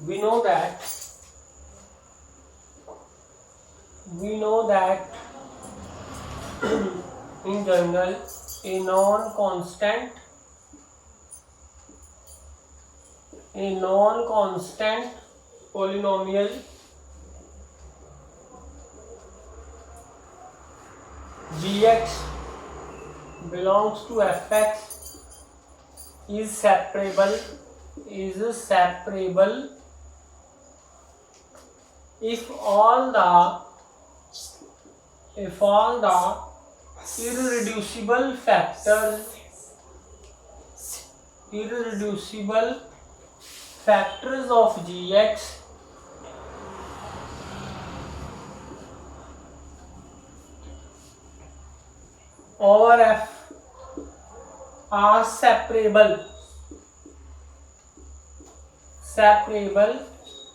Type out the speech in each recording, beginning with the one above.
we know that in general a non-constant polynomial gx belongs to fx is separable if all the irreducible factors of gx over f are separable,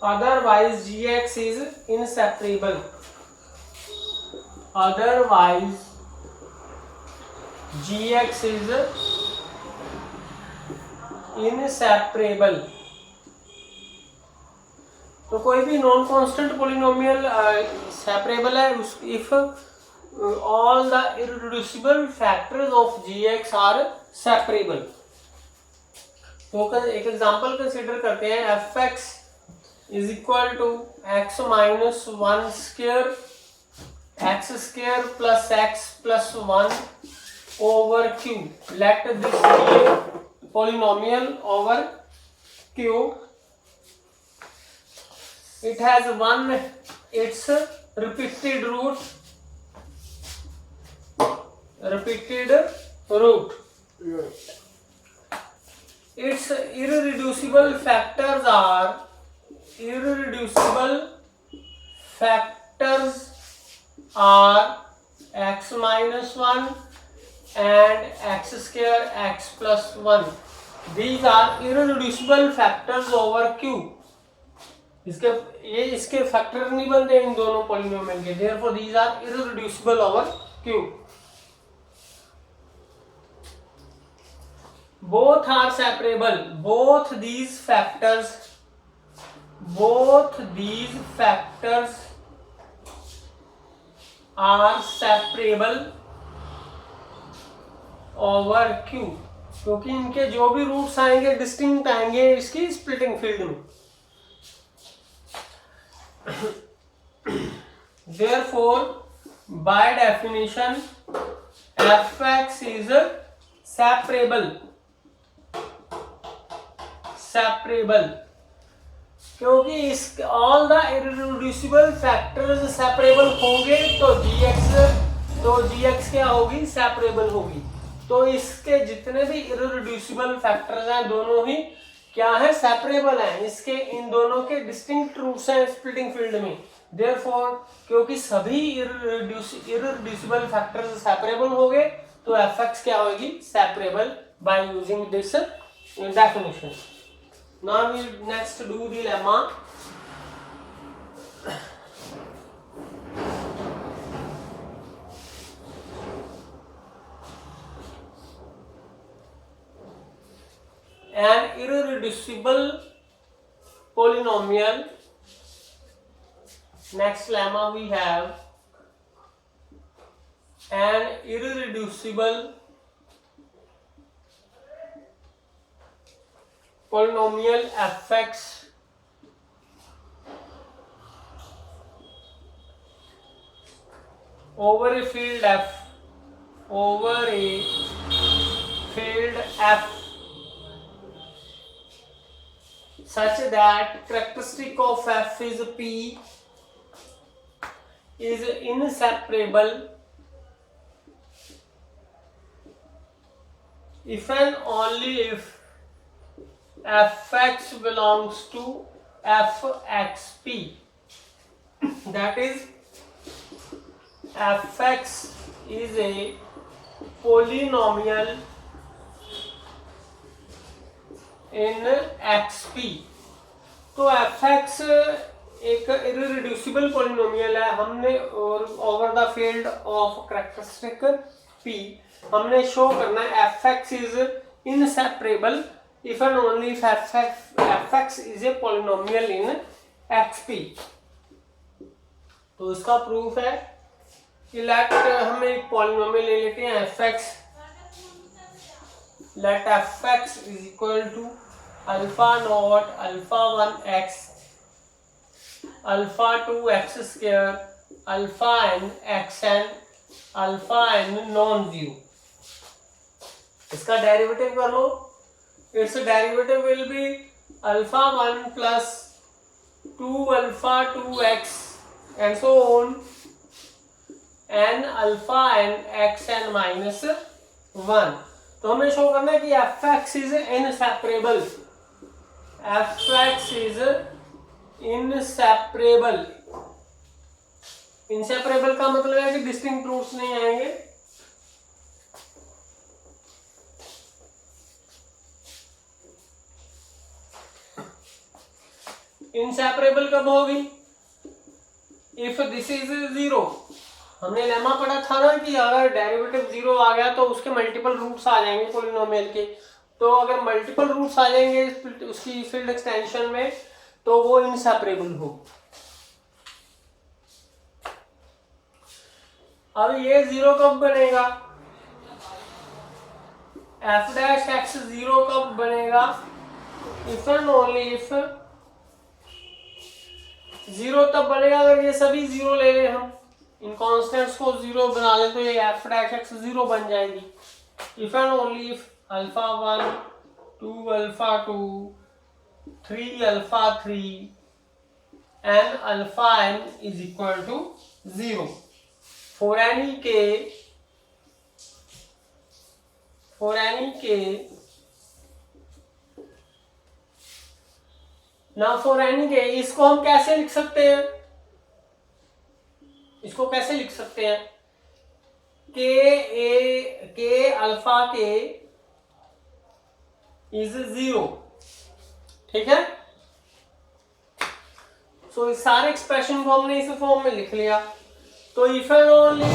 otherwise gx is inseparable. तो कोई भी non constant polynomial separable है if all the irreducible factors of gx are separable. तो एक example consider करते हैं fx is equal to x minus 1 square x square plus x plus 1 over q. Let this be a polynomial over q. It has its repeated root. Its irreducible factors are x minus 1 and x square x plus 1. These are irreducible factors over q. इसके factor नहीं बनते इन दोनों polynomial के. Therefore these are irreducible over q. Both are separable. Both these factors are separable over q. क्योंकि इनके जो भी roots आएंगे डिस्टिंक्ट आएंगे इसकी स्प्लिटिंग फील्ड में. Therefore by definition fx is separable. क्योंकि इस all the irreducible factors separable होंगे तो gx क्या होगी, separable होगी. तो इसके जितने भी irreducible factors हैं दोनों ही क्या है, separable हैं. इसके इन दोनों के distinct रूट्स हैं splitting field में. Therefore क्योंकि सभी irreducible factors separable हो गए तो fx क्या होगी, separable by using this definition. Now we next do the lemma. An irreducible polynomial. Next lemma we have an irreducible polynomial fx over a field f such that characteristic of f is p is inseparable if and only if fx belongs to fxp. That is, fx is a polynomial in xp. तो fx एक irreducible polynomial है. हमने over the field of characteristic p हमने show करना है fx is inseparable if and only if fx is a polynomial in xp। तो इसका proof है कि लेट हम एक पॉलिनोमियल ले लेते हैं fx, let fx is equal to alpha not alpha 1x alpha 2x square alpha n xn alpha n non zero. इसका डेरिवेटिव कर लो, it's derivative will be alpha 1 plus 2 alpha 2x and so on n alpha n xn minus 1। तो हमें show करना है कि fx is inseparable, fx is inseparable. Inseparable का मतलब है कि डिस्टिंक्ट रूट्स नहीं आएंगे। इनसेपरेबल कब होगी? If this is zero. हमने लेमा पढ़ा था ना कि अगर डेरिवेटिव जीरो आ गया तो उसके मल्टीपल रूट्स आ जाएंगे पॉलिनोमियल के। तो अगर मल्टीपल रूट्स आ जाएंगे उसकी फील्ड एक्सटेंशन में तो वो इनसेपरेबल होगी। अब ये जीरो कब बनेगा? एफ डैश एक्स जीरो कब बनेगा? If and only if zero तब बनेगा अगर ये सभी जीरो ले लें, हम इन कॉन्स्टेंट्स को जीरो बना ले तो ये एफ डैश एक्स जीरो बन जाएगी। If and only if alpha 1 2 alpha 2 3 alpha 3 and alpha n is equal to zero for any k now for any k इसको हम कैसे लिख सकते हैं? इसको कैसे लिख सकते हैं? k alpha k is zero, ठीक है। सो इस सारे एक्सप्रेशन को हमने इस फॉर्म में लिख लिया। तो इफ एंड ओनली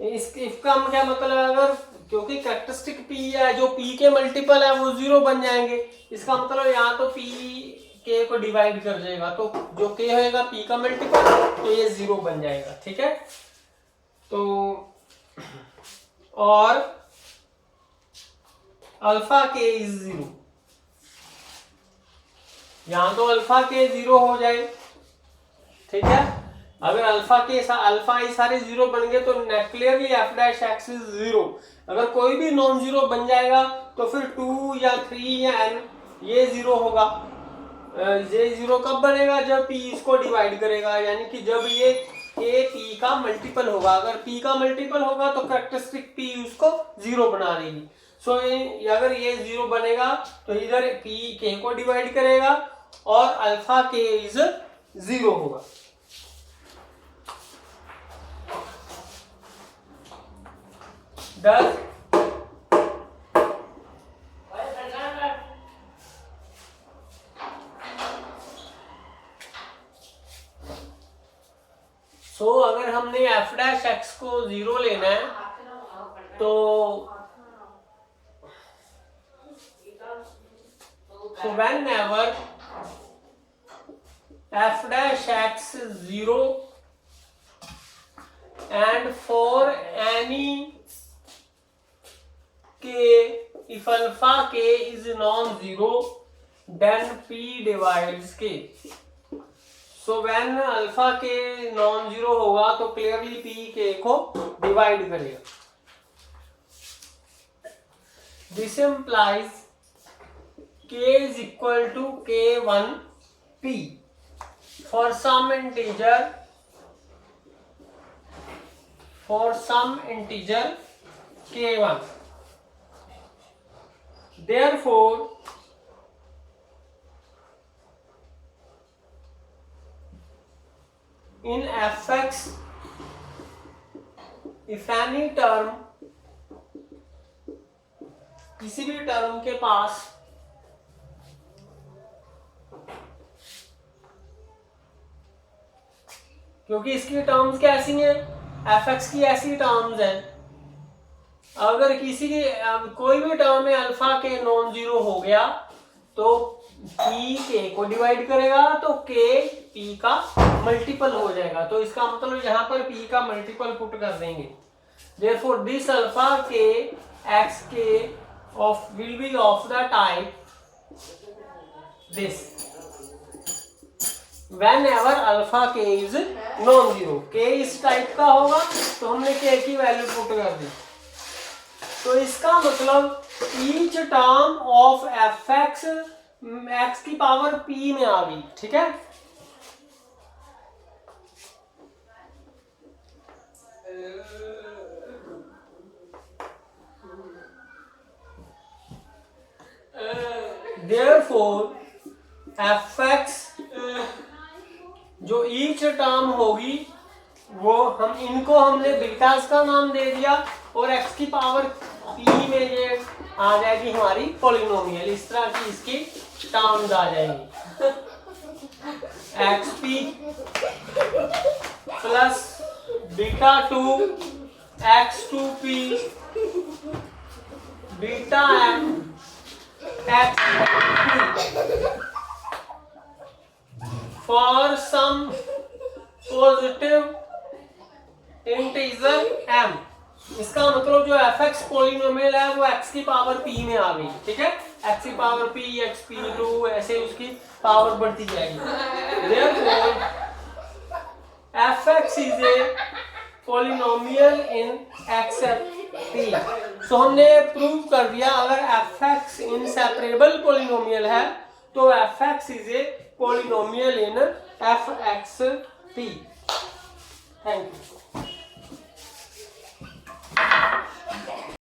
इसका क्या मतलब है? अगर क्योंकि कैरेक्टरिस्टिक p है, जो p के मल्टीपल है वो जीरो बन जाएंगे। इसका मतलब यहाँ तो p k को डिवाइड कर जाएगा, तो जो k होएगा p का मल्टीपल तो ये जीरो बन जाएगा, ठीक है। तो और अल्फा k इज जीरो, यहाँ तो अल्फा k जीरो हो जाए, ठीक है। अगर अल्फा ये सारे जीरो बन गए तो clearly F dash x is zero. अगर कोई भी नॉन जीरो बन जाएगा तो फिर 2 या 3 या n ये जीरो होगा। ये जीरो कब बनेगा? जब p इसको डिवाइड करेगा, यानी कि जब ये k p का मल्टीपल होगा। अगर p का मल्टीपल होगा तो कैरेक्टरिस्टिक p उसको जीरो बना देगी। सो अगर ये जीरो बनेगा तो इधर p k को डिवाइड करेगा और अल्फा k इज जीरो होगा। दस सो अगर हमने एफ डैश एक्स को जीरो लेना है तो whenever f dash x is zero and for any k if alpha k is non-zero then p divides k। so when alpha k non-zero होगा तो clearly p k को divide करेगा। this implies k is equal to k1 p for some integer k1। therefore in fx if any term किसी भी term के पास क्योंकि इसकी terms कैसी हैं, fx की ऐसी टर्म्स हैं अगर किसी की कोई भी टर्म में अल्फा के नॉन जीरो हो गया तो p k को डिवाइड करेगा तो k p का मल्टीपल हो जाएगा। तो इसका मतलब यहाँ पर p का मल्टीपल पुट कर देंगे। Therefore this alpha k x k of will be of the type this whenever alpha k is non zero। k इस टाइप का होगा तो हमने k की वैल्यू पुट कर दी। तो इसका मतलब each term of F x x की पावर p में आ गई। ठीक है, देयरफॉर एफ एक्स जो ईच टर्म होगी वो हम इनको हमने बीटास का नाम दे दिया और x की पावर p में ये आ जाएगी हमारी पॉलिनोमियल। इस तरह की इसकी टर्म्स आ जाएंगी xp plus beta 2 x2p beta m x for some positive integer m। इसका मतलब जो fx पॉलिनोमियल है वो x की पावर p में आ गई। ठीक है, x की पावर p xp2 ऐसे उसकी पावर बढ़ती जाएगी। Therefore fx is a polynomial in xp। तो हमने प्रूव कर दिया अगर fx इनसेपरेबल पॉलिनोमियल है तो fx is a polynomial in fxp। Thank you.